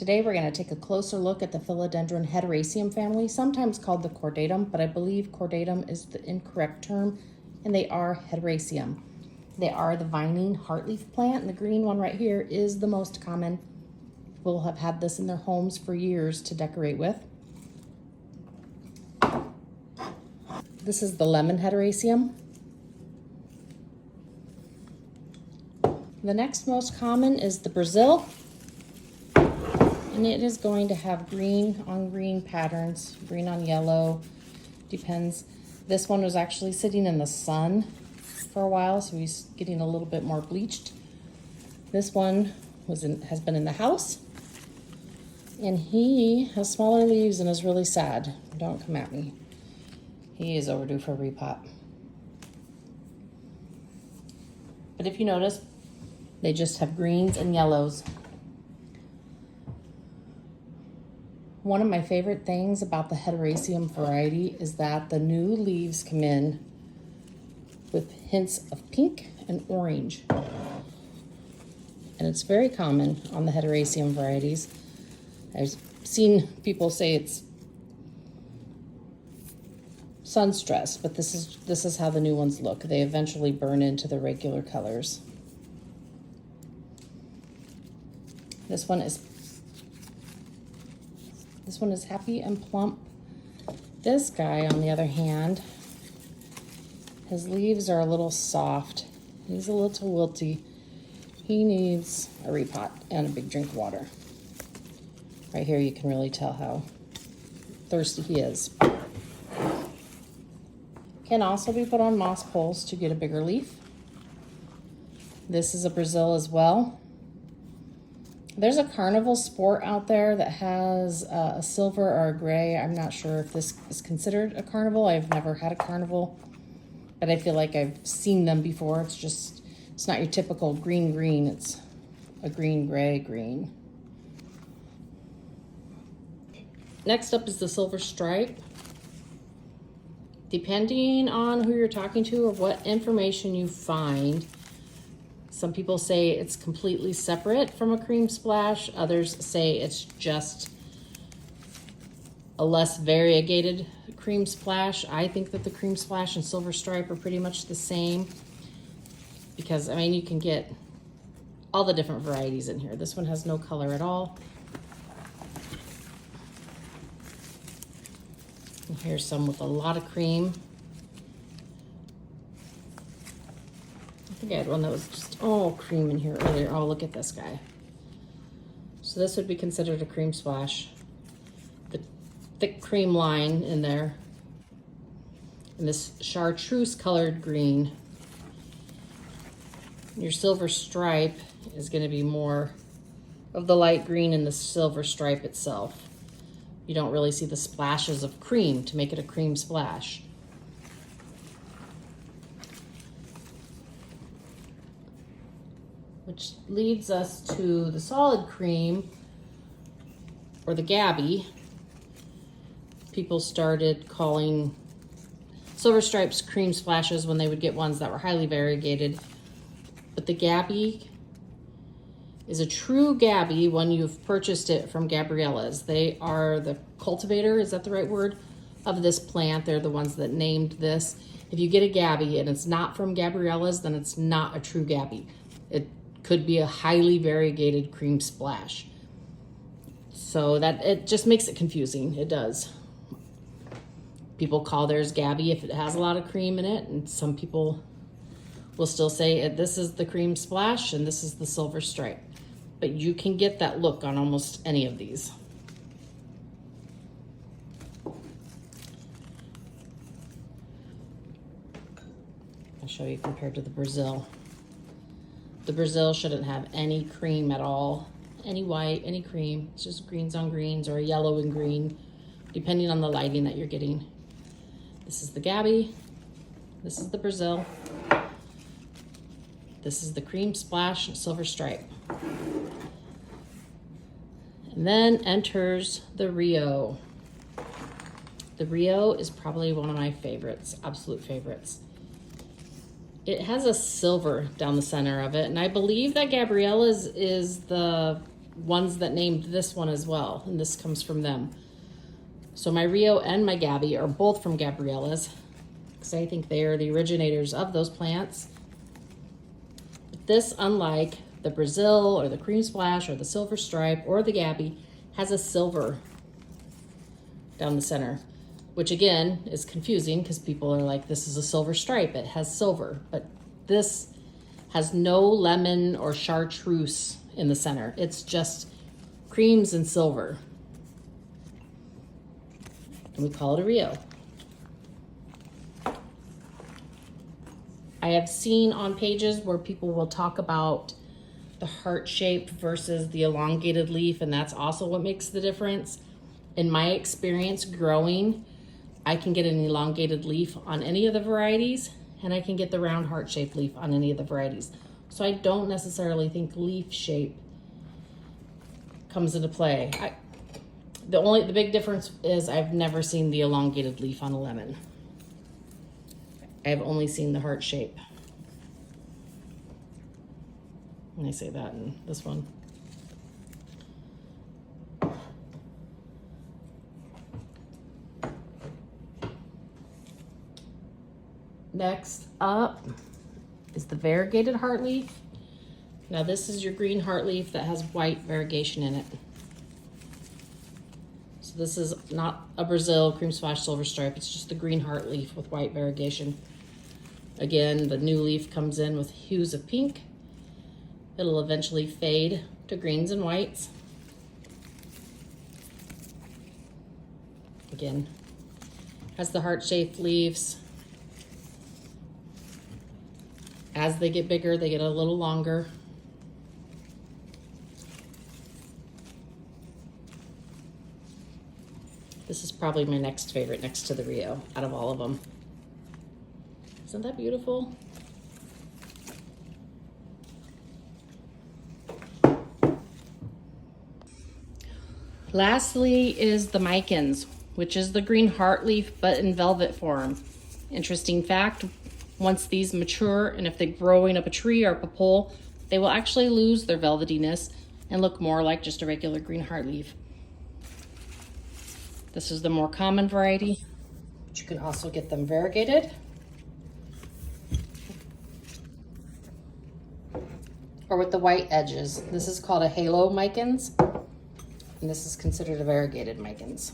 Today we're going to take a closer look at the Philodendron Hederaceum family, sometimes called the cordatum, but I believe cordatum is the incorrect term, and they are Hederaceum. They are the vining heartleaf plant, and the green one right here is the most common. People have had this in their homes for years to decorate with. This is the lemon Hederaceum. The next most common is the Brazil. And it is going to have green on green patterns, green on yellow, depends. This one was actually sitting in the sun for a while, so he's getting a little bit more bleached. This one has been in the house, and he has smaller leaves and is really sad. Don't come at me. He is overdue for a repot. But if you notice, they just have greens and yellows. One of my favorite things about the Hederaceum variety is that the new leaves come in with hints of pink and orange. And it's very common on the Hederaceum varieties. I've seen people say it's sun stressed, but this is how the new ones look. They eventually burn into the regular colors. This one is happy and plump. This guy, on the other hand, his leaves are a little soft. He's a little wilty. He needs a repot and a big drink of water. Right here you can really tell how thirsty he is. Can also be put on moss poles to get a bigger leaf. This is a Brazil as well. There's a carnival sport out there that has a silver or a gray. I'm not sure if this is considered a carnival. I've never had a carnival, but I feel like I've seen them before. It's not your typical green. It's a green, gray, green. Next up is the silver stripe. Depending on who you're talking to or what information you find, some people say it's completely separate from a cream splash. Others say it's just a less variegated cream splash. I think that the cream splash and silver stripe are pretty much the same because, I mean, you can get all the different varieties in here. This one has no color at all. And here's some with a lot of cream. I think I had one that was just all cream in here earlier. Oh, look at this guy. So this would be considered a cream splash. The thick cream line in there. And this chartreuse colored green. Your silver stripe is going to be more of the light green in the silver stripe itself. You don't really see the splashes of cream to make it a cream splash. Which leads us to the solid cream, or the Gabby. People started calling silver stripes cream splashes when they would get ones that were highly variegated. But the Gabby is a true Gabby when you've purchased it from Gabriella's. They are the cultivator, is that the right word, of this plant. They're the ones that named this. If you get a Gabby and it's not from Gabriella's, then it's not a true Gabby. It could be a highly variegated cream splash. So that it just makes it confusing. It does. People call theirs Gabby if it has a lot of cream in it, and some people will still say this is the cream splash and this is the silver stripe. But you can get that look on almost any of these. I'll show you compared to the Brazil. The Brazil shouldn't have any cream at all, any white, any cream. It's just greens on greens or a yellow and green, depending on the lighting that you're getting. This is the Gabby. This is the Brazil. This is the cream splash and silver stripe. And then enters the Rio. The Rio is probably one of my favorites, absolute favorites. It has a silver down the center of it, and I believe that Gabriella's is the ones that named this one as well, and this comes from them. So my Rio and my Gabby are both from Gabriella's, because I think they are the originators of those plants. But this, unlike the Brazil or the Cream Splash or the Silver Stripe or the Gabby, has a silver down the center, which again is confusing because people are like, this is a Silver Stripe, it has silver, but this has no lemon or chartreuse in the center. It's just creams and silver. And we call it a Rio. I have seen on pages where people will talk about the heart shape versus the elongated leaf, and that's also what makes the difference. In my experience growing, I can get an elongated leaf on any of the varieties, and I can get the round heart-shaped leaf on any of the varieties. So I don't necessarily think leaf shape comes into play. The big difference is I've never seen the elongated leaf on a lemon. I've only seen the heart shape. And I say that in this one. Next up is the variegated heart leaf. Now this is your green heart leaf that has white variegation in it. So this is not a Brazil, Cream Splash, Silver Stripe. It's just the green heart leaf with white variegation. Again, the new leaf comes in with hues of pink. It'll eventually fade to greens and whites. Again, has the heart-shaped leaves. As they get bigger, they get a little longer. This is probably my next favorite next to the Rio out of all of them. Isn't that beautiful? Lastly is the Micans, which is the green heart leaf, but in velvet form. Interesting fact, once these mature, and if they're growing up a tree or up a pole, they will actually lose their velvetyness and look more like just a regular green heart leaf. This is the more common variety, but you can also get them variegated or with the white edges. This is called a halo Micans, and this is considered a variegated Micans.